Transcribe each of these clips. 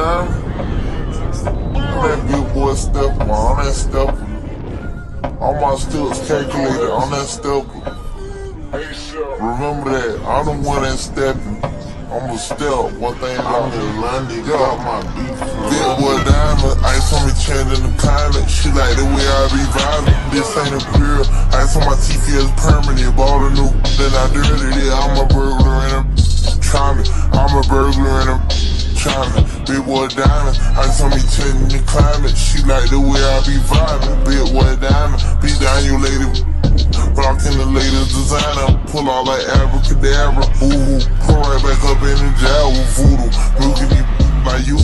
down. That big boy stepper, on that stepper. All my steps calculated on that stepper. Remember that, I'm the one that's stepping. I'ma step, one thing I'm in Landen, got my beef. Big boy diamond, ice on me changing the climate. She like the way I be vibing. This ain't a grill, ice on my teeth is permanent. Bought a new, then I dirty it. I'm a burglar and I'm trying. I'm a burglar and I'm trying. Big boy diamond, ice on me changing the climate. She like the way I be vibing. Big boy diamond, beat down you lady. Rockin' the latest designer, pull out like abracadabra. Ooh, pull right back up in the jar with voodoo. Milking these like you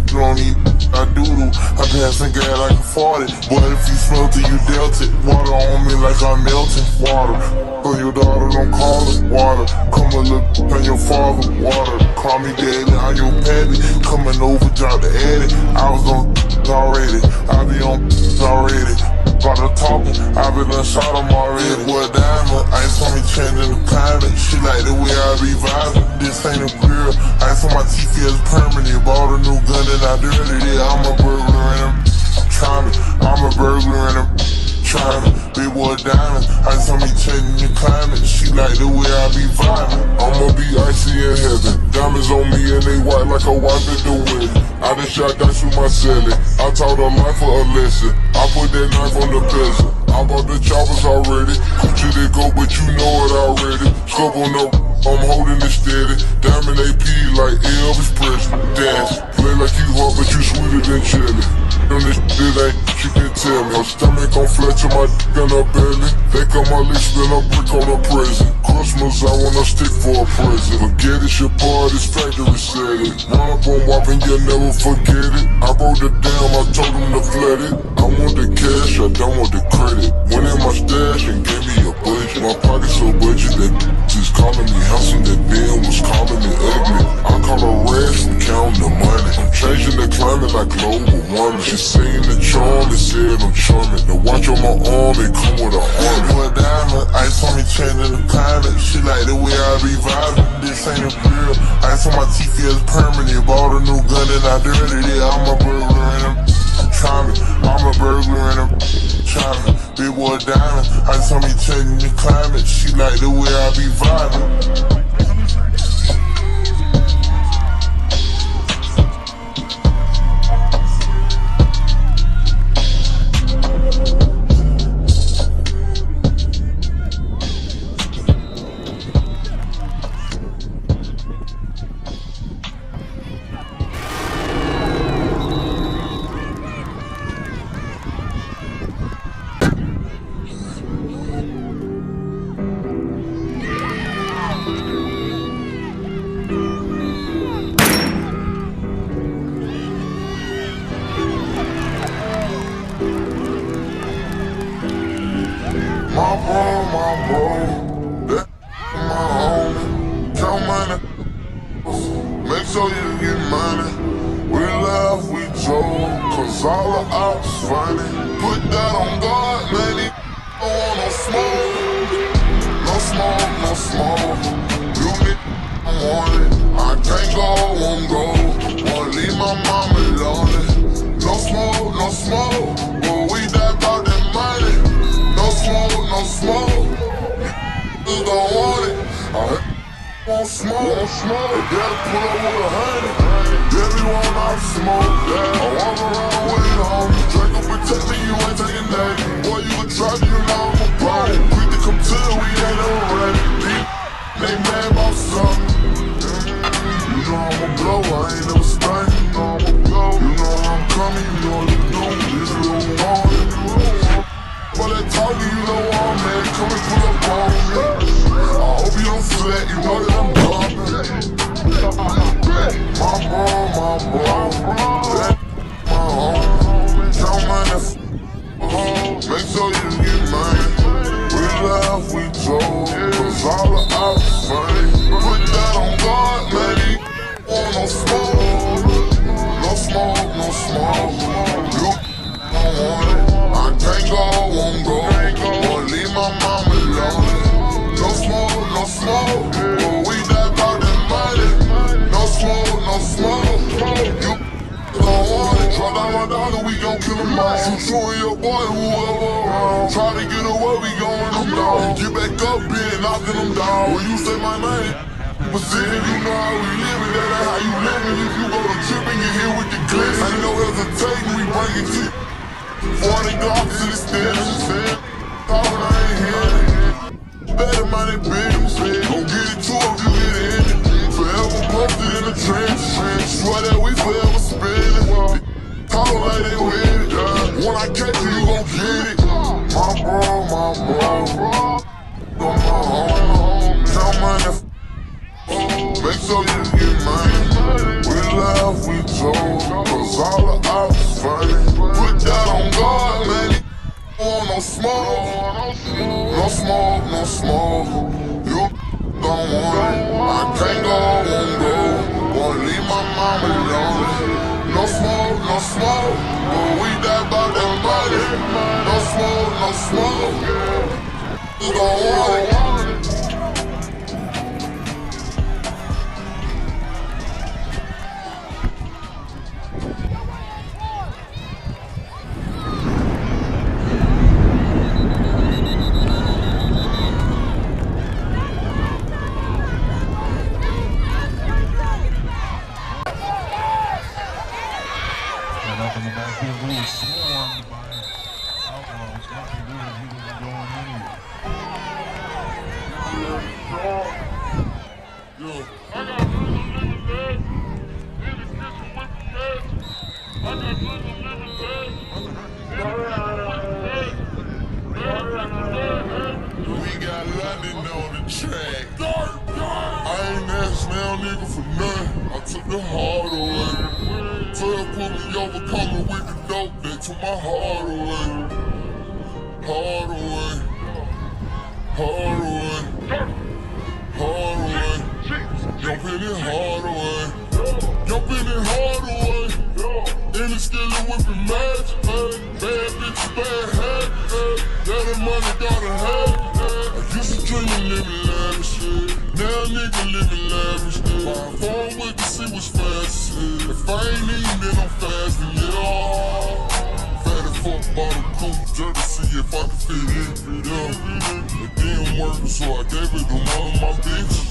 don't eat, I doodle. I passing gas like a 40, but if you smelt it, you dealt it. Water on me like I'm melting. Water, so your daughter don't call it water. Come and look on your father, water. Call me daddy, I'm your pappy. Coming over, drop the addy. I was on already, I be on already. Got her talking, I been done shot him already. Boy diamond, ice on me changing the climate. She like the way I be vibing. This ain't a grill, ice on my teeth is permanent. Bought a new gun and I dirty it. I'm a burglar and I'm trying. I'm a burglar and I'm trying. Big boy diamond, ice on me changing the climate. She like the way I be vibing. I'ma be icy in heaven. Diamonds on me and they white like a wife at the wedding. I done shot dice with my celly. I taught her life for a lesson. I put that knife on the bezel. I bought the choppers already. Coochie they go, but you know it already. Scope on the I'm holding it steady. Diamond AP like Elvis Presley. Dance, play like you hot, but you sweeter than chili. On this shit ain't, she can tell me. Her stomach on fletch on my dick and her belly. Think on my lips, spin a brick on a present. Christmas, I wanna stick for a present. Forget it, your party's factory set it. Run up on whopping, you'll never forget it. I wrote it down, I told him to flood it. I want the cash, I don't want the credit. Went in my stash and gave me a budget. My pocket so budget that just calling me handsome, that Ben was calling me ugly. I call her rest and counting the money. I'm changing the climate like global warming. She seen the charm and said I'm charming. The watch on my arm, it come with a army. Boy diamond, ice on me changing the climate. She like the way I be vibing. This ain't a grill, ice on my teeth is permanent. Bought a new gun and I dirty it. I'm a burglar and I'm trying. I'm a burglar and I'm trying. Big boy diamond, ice on me changing the climate. She like the way I be vibing. Shoot you and your boy, whoever around. Try to get away, we going them down. Get back up, bitch, knocking them down. When you say my name, but see, you know how we living, that ain't how you living. If you go to trip and get hit with the glitz, ain't no hesitating, we bring it to you. 40 Glocks in the stairs, talking I ain't here. Better money business, gon' get it to him, you get it in it. Forever posted in the trench, swear that we forever spinning. Talking like they with it, when I catch you, you gon' get it. My bro, on my home, count money. Make sure you get money. We laugh, we joke, cause all the ops funny. Put that on God, man. No smoke, no smoke, no smoke. You don't want it. I can't go, won't go. Won't leave my mama alone. No smoke, no smoke. But we die by that money. No smoke, no smoke. You don't want it. Up in the backfield, we were swarmed by Outlaws. Nothing good, he wasn't going anywhere. Yo. I got rhythm living legs. In the kitchen with the legs. I got rhythm living legs. We got Landen on the track. I ain't asked now nigga for nothing. I took the hard away. 12 put me over, coming with the dope, they took my heart away. Hard away. Hard away. Hard away. Jumping it hard away. Jumping it hard away. In the skillet whipping match. Bad bitch, bad hat. That the money gotta have. I used to dream of living lavish. Now nigga living lavish. My phone with the see what's fast. If I ain't eating, then I'm fasting, yeah. Fat as fuck, bottle coupe, jerk to see if I can fit in, yeah. It didn't work, so I gave it to one of my bitches.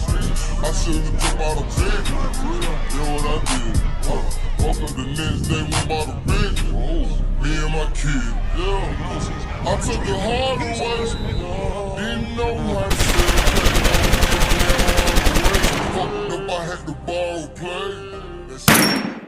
I should've took out a bed, yeah, what I did. Woke up the next day, we bought a bed. Me and my kid, yeah. I took it hard away, didn't know how to say it. Fucked up, I had to borrow play.